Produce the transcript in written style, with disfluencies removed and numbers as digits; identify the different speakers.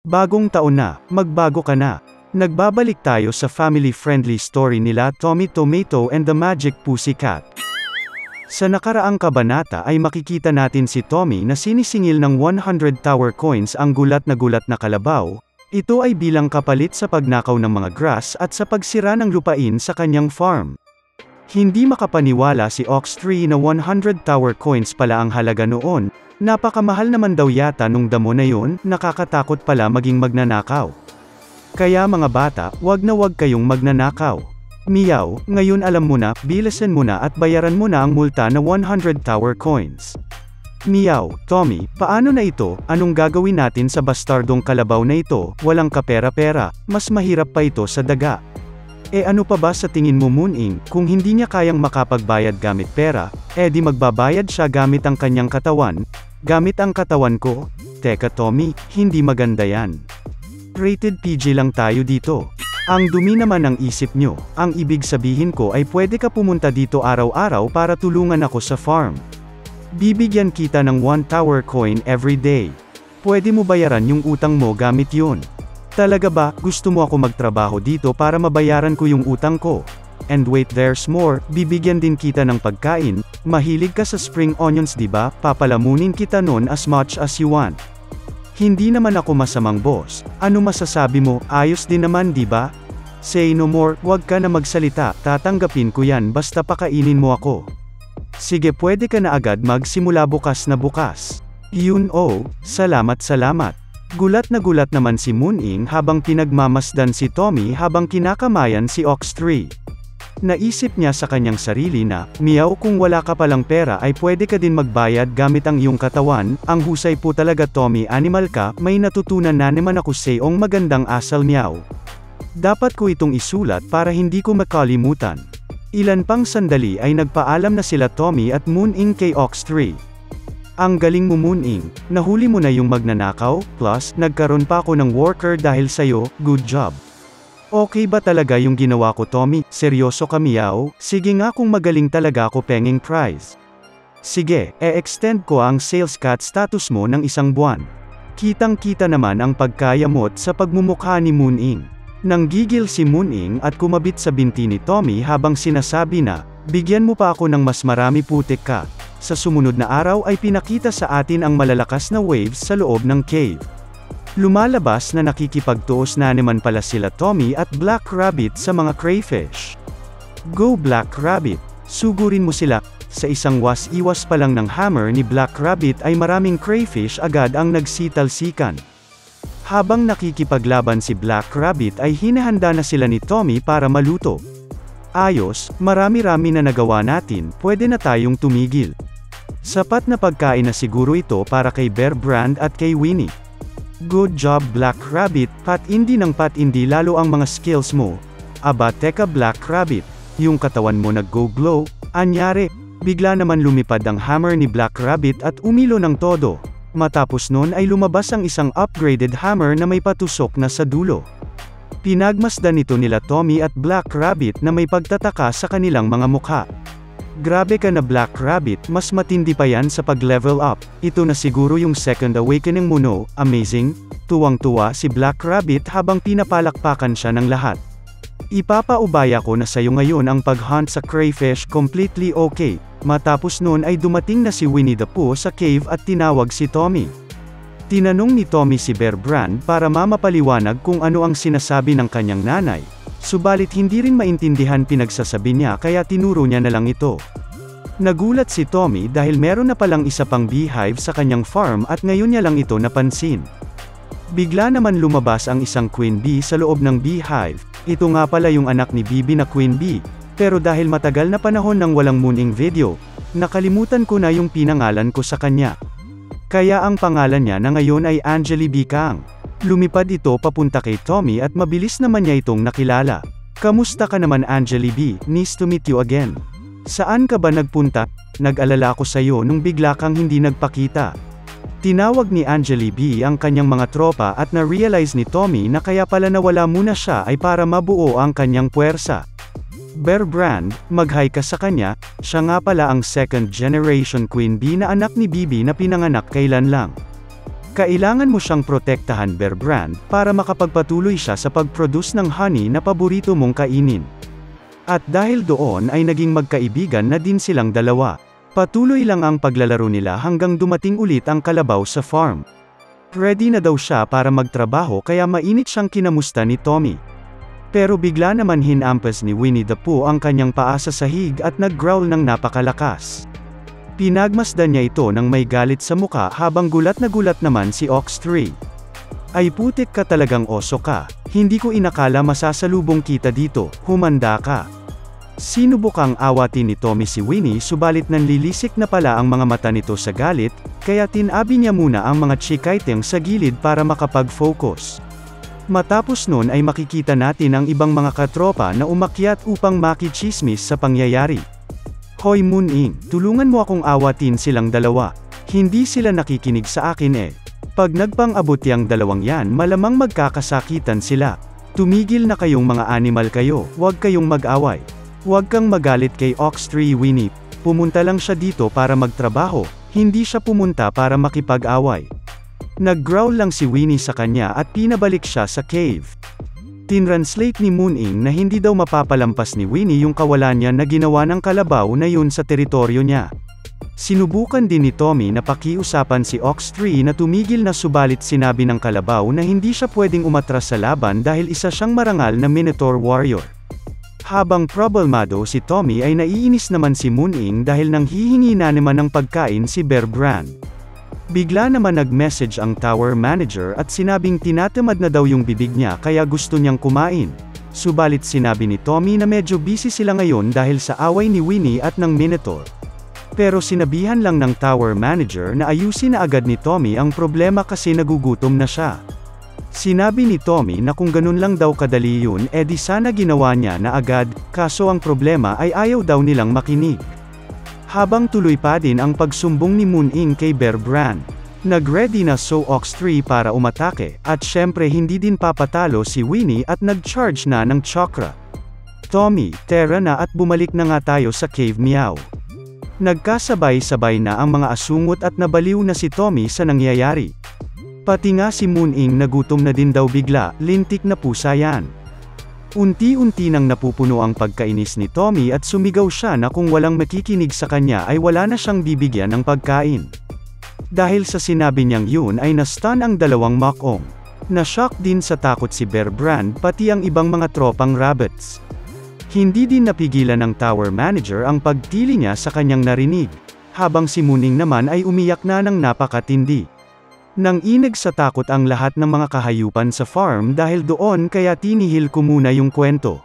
Speaker 1: Bagong taon na, magbago ka na. Nagbabalik tayo sa family-friendly story nila Tommy Tomato and the Magic Pussycat. Sa nakaraang kabanata ay makikita natin si Tommy na sinisingil ng 100 tower coins ang gulat na kalabaw. Ito ay bilang kapalit sa pagnakaw ng mga grass at sa pagsira ng lupain sa kanyang farm. Hindi makapaniwala si Ox3 na 100 tower coins pala ang halaga noon. Napakamahal naman daw yata nung damo na yun, nakakatakot pala maging magnanakaw. Kaya mga bata, wag na wag kayong magnanakaw. Meow, ngayon alam mo na, bilisan mo na at bayaran mo na ang multa na 100 tower coins. Meow, Tommy, paano na ito? Anong gagawin natin sa bastardong kalabaw na ito? Walang kapera-pera, mas mahirap pa ito sa daga. Ano pa ba sa tingin mo Moon-ing, kung hindi niya kayang makapagbayad gamit pera, di magbabayad siya gamit ang kanyang katawan? Gamit ang katawan ko? Teka Tommy, hindi maganda yan. Rated PG lang tayo dito. Ang dumi naman ng isip nyo, ang ibig sabihin ko ay pwede ka pumunta dito araw-araw para tulungan ako sa farm. Bibigyan kita ng 1 tower coin every day. Pwede mo bayaran yung utang mo gamit yun. Talaga ba, gusto mo ako magtrabaho dito para mabayaran ko yung utang ko? And wait, there's more, bibigyan din kita ng pagkain. Mahilig ka sa spring onions diba? Papalamunin kita nun as much as you want. Hindi naman ako masamang boss. Ano masasabi mo? Ayos din naman diba? Say no more, wag ka na magsalita, tatanggapin ko yan basta pakainin mo ako. Sige, pwede ka na agad magsimula bukas na bukas. Yun salamat. Gulat naman si Moon-ing habang pinagmamasdan si Tommy habang kinakamayan si Ox3. Naisip niya sa kanyang sarili na, meow, kung wala ka palang pera ay pwede ka din magbayad gamit ang iyong katawan. Ang husay po talaga Tommy, animal ka, may natutunan na naman ako sayong magandang asal meow. Dapat ko itong isulat para hindi ko makalimutan. Ilan pang sandali ay nagpaalam na sila Tommy at Moon-ing kay Ox3. Ang galing mo Moon-ing, nahuli mo na yung magnanakaw, plus, nagkaroon pa ako ng worker dahil sayo, good job. Okay ba talaga yung ginawa ko Tommy? Seryoso ka meow? Sige nga kung magaling talaga ako penging prize. Sige, extend ko ang sales cat status mo ng 1 buwan. Kitang-kita naman ang pagkayamot sa pagmumukha ni Moon-ing. Nanggigil si Moon-ing at kumabit sa binti ni Tommy habang sinasabi na, bigyan mo pa ako ng mas marami putik ka. Sa sumunod na araw ay pinakita sa atin ang malalakas na waves sa loob ng cave. Lumalabas na nakikipagtuos na naman pala sila Tommy at Black Rabbit sa mga crayfish. Go Black Rabbit! Sugurin mo sila. Sa isang was-iwas pa lang ng hammer ni Black Rabbit ay maraming crayfish agad ang nagsitalsikan. Habang nakikipaglaban si Black Rabbit ay hinahanda na sila ni Tommy para maluto. Ayos, marami-rami na nagawa natin, pwede na tayong tumigil. Sapat na pagkain na siguro ito para kay Bear Brand at kay Winnie. Good job Black Rabbit, patindi ng patindi lalo ang mga skills mo. Aba teka Black Rabbit, yung katawan mo nag-go glow, anyari, bigla naman lumipad ang hammer ni Black Rabbit at umilo ng todo. Matapos nun ay lumabas ang isang upgraded hammer na may patusok na sa dulo. Pinagmasdan nito nila Tommy at Black Rabbit na may pagtataka sa kanilang mga mukha. Grabe ka na Black Rabbit, mas matindi pa yan sa pag-level up. Ito na siguro yung second awakening mo no, amazing. Tuwang-tuwa si Black Rabbit habang pinapalakpakan siya ng lahat. Ipapaubaya ko na sayo ngayon ang pag-hunt sa crayfish completely okay. Matapos nun ay dumating na si Winnie the Pooh sa cave at tinawag si Tommy. Tinanong ni Tommy si Bear Brand para mamapaliwanag kung ano ang sinasabi ng kanyang nanay. Subalit hindi rin maintindihan pinagsasabi niya kaya tinuro niya na lang ito. Nagulat si Tommy dahil meron na palang isa pang beehive sa kanyang farm at ngayon niya lang ito napansin. Bigla naman lumabas ang isang queen bee sa loob ng beehive. Ito nga pala yung anak ni Bibi na queen bee. Pero dahil matagal na panahon nang walang Moon-ing video, nakalimutan ko na yung pinangalan ko sa kanya. Kaya ang pangalan niya na ngayon ay Angeli B. Kang. Lumipad ito papunta kay Tommy at mabilis naman niya itong nakilala. Kamusta ka naman Angeli B? Nice to meet you again. Saan ka ba nagpunta? Nag-alala ako sayo nung bigla kang hindi nagpakita. Tinawag ni Angeli B ang kanyang mga tropa at na-realize ni Tommy na kaya pala nawala muna siya ay para mabuo ang kanyang puwersa. Bear Brand, mag-hi ka sa kanya, siya nga pala ang second generation queen bee na anak ni Bibi na pinanganak kailan lang. Kailangan mo siyang protektahan, Bear Brand, para makapagpatuloy siya sa pag-produce ng honey na paborito mong kainin. At dahil doon ay naging magkaibigan na din silang dalawa. Patuloy lang ang paglalaro nila hanggang dumating ulit ang kalabaw sa farm. Ready na daw siya para magtrabaho kaya mainit siyang kinamusta ni Tommy. Pero bigla naman hinampas ni Winnie the Pooh ang kanyang paa sa sahig at nag-growl ng napakalakas. Pinagmasdan niya ito nang may galit sa muka habang gulat na gulat naman si Ox 3. Ay putik ka talagang oso ka, hindi ko inakala masasalubong kita dito, humanda ka. Sinubukang awatin ni Tommy si Winnie subalit nanlilisik na pala ang mga mata nito sa galit, kaya tinabi niya muna ang mga chikaiteng sa gilid para makapag-focus. Matapos nun ay makikita natin ang ibang mga katropa na umakyat upang makichismis sa pangyayari. Hoy Moon-ing, tulungan mo akong awatin silang dalawa. Hindi sila nakikinig sa akin eh. Pag nagpang-abot yang dalawang yan malamang magkakasakitan sila. Tumigil na kayong mga animal kayo, huwag kayong mag-away. Huwag kang magalit kay Ox 3 Winnie, pumunta lang siya dito para magtrabaho, hindi siya pumunta para makipag-away. Nag-growl lang si Winnie sa kanya at pinabalik siya sa cave. Tinranslate ni Moon-ing na hindi daw mapapalampas ni Winnie yung kawalan niya na ginawa ng kalabaw na yun sa teritoryo niya. Sinubukan din ni Tommy na pakiusapan si Ox 3 na tumigil na subalit sinabi ng kalabaw na hindi siya pwedeng umatras sa laban dahil isa siyang marangal na Minotaur warrior. Habang problemado si Tommy ay naiinis naman si Moon-ing dahil nang hihingi na naman ng pagkain si Bear Brand. Bigla naman nag-message ang tower manager at sinabing tinatamad na daw yung bibig niya kaya gusto niyang kumain. Subalit sinabi ni Tommy na medyo busy sila ngayon dahil sa away ni Winnie at ng Minotaur. Pero sinabihan lang ng tower manager na ayusin na agad ni Tommy ang problema kasi nagugutom na siya. Sinabi ni Tommy na kung ganun lang daw kadali yun edi sana ginawa niya na agad, kaso ang problema ay ayaw daw nilang makinig. Habang tuloy pa din ang pagsumbong ni Moon-ing kay Bear Brand. Nag-ready na so Ox 3 para umatake, at syempre hindi din papatalo si Winnie at nag-charge na ng chakra. Tommy, tara na at bumalik na nga tayo sa cave meow. Nagkasabay-sabay na ang mga asungot at nabaliw na si Tommy sa nangyayari. Pati nga si Moon-ing nagutom na din daw bigla, lintik na pusa yan. Unti-unti nang napupuno ang pagkainis ni Tommy at sumigaw siya na kung walang makikinig sa kanya ay wala na siyang bibigyan ng pagkain. Dahil sa sinabi niyang yun ay na-stun ang dalawang Mok-ong. Na-shock din sa takot si Bear Brand pati ang ibang mga tropang rabbits. Hindi din napigilan ng tower manager ang pagtili niya sa kanyang narinig, habang si Moon-ing naman ay umiyak na ng napakatindi. Nang inig sa takot ang lahat ng mga kahayupan sa farm dahil doon kaya tinihil ko muna yung kwento.